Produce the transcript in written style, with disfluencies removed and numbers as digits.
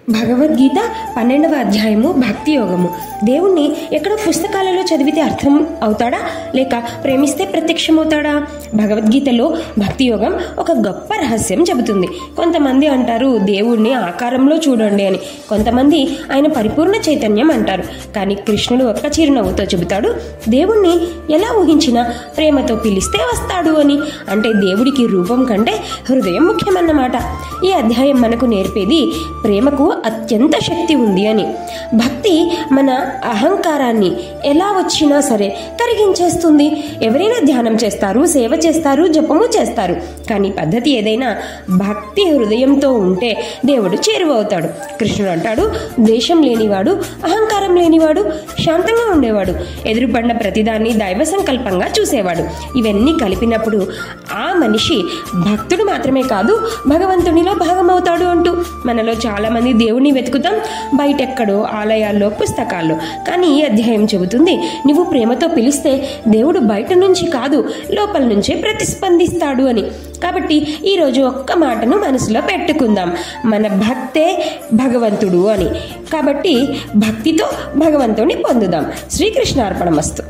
భగవద్గీత 12వ అధ్యాయము భక్తి యోగము. దేవుణ్ణి ఎక్కడో పుస్తకాలలో చదివితే అర్థం అవుతాడా, లేక ప్రేమిస్తే ప్రత్యక్షమవుతాడా? భగవద్గీతలో భక్తి యోగం ఒక గొప్ప రహస్యం చెబుతుంది. కొంతమంది అంటారు దేవుణ్ణి ఆకారంలో చూడండి అని, కొంతమంది ఆయన పరిపూర్ణ చైతన్యం అంటారు. కానీ కృష్ణుడు ఒక్క చిరునవ్వుతో చెబుతాడు, దేవుణ్ణి ఎలా ఊహించినా ప్రేమతో పిలిస్తే వస్తాడు అని. అంటే దేవుడికి రూపం కంటే హృదయం ముఖ్యమన్నమాట. ఈ అధ్యాయం మనకు నేర్పేది ప్రేమకు అత్యంత శక్తి ఉంది అని. భక్తి మన అహంకారాన్ని ఎలా వచ్చినా సరే కరిగించేస్తుంది. ఎవరైనా ధ్యానం చేస్తారు, సేవ చేస్తారు, జపము చేస్తారు, కానీ పద్ధతి ఏదైనా భక్తి హృదయంతో ఉంటే దేవుడు చేరువవుతాడు. కృష్ణుడు అంటాడు, ద్వేషం లేనివాడు, అహంకారం లేనివాడు, శాంతంగా ఉండేవాడు, ఎదురుపడిన ప్రతిదాన్ని దైవ సంకల్పంగా చూసేవాడు. ఇవన్నీ కలిపినప్పుడు ఆ మనిషి భక్తుడు మాత్రమే కాదు, భగవంతునిలో భాగమవుతాడు అంటూ. మనలో చాలా మంది దేవుణ్ణి వెతుకుతాం బయటెక్కడో, ఆలయాల్లో, పుస్తకాల్లో. కానీ ఈ అధ్యాయం చెబుతుంది, నువ్వు ప్రేమతో పిలిస్తే దేవుడు బయట నుంచి కాదు, లోపల నుంచే ప్రతిస్పందిస్తాడు అని. కాబట్టి ఈరోజు ఒక్క మాటను మనసులో పెట్టుకుందాం, మన భక్తే భగవంతుడు అని. కాబట్టి భక్తితో భగవంతుని పొందుదాం. శ్రీకృష్ణార్పణమస్తు.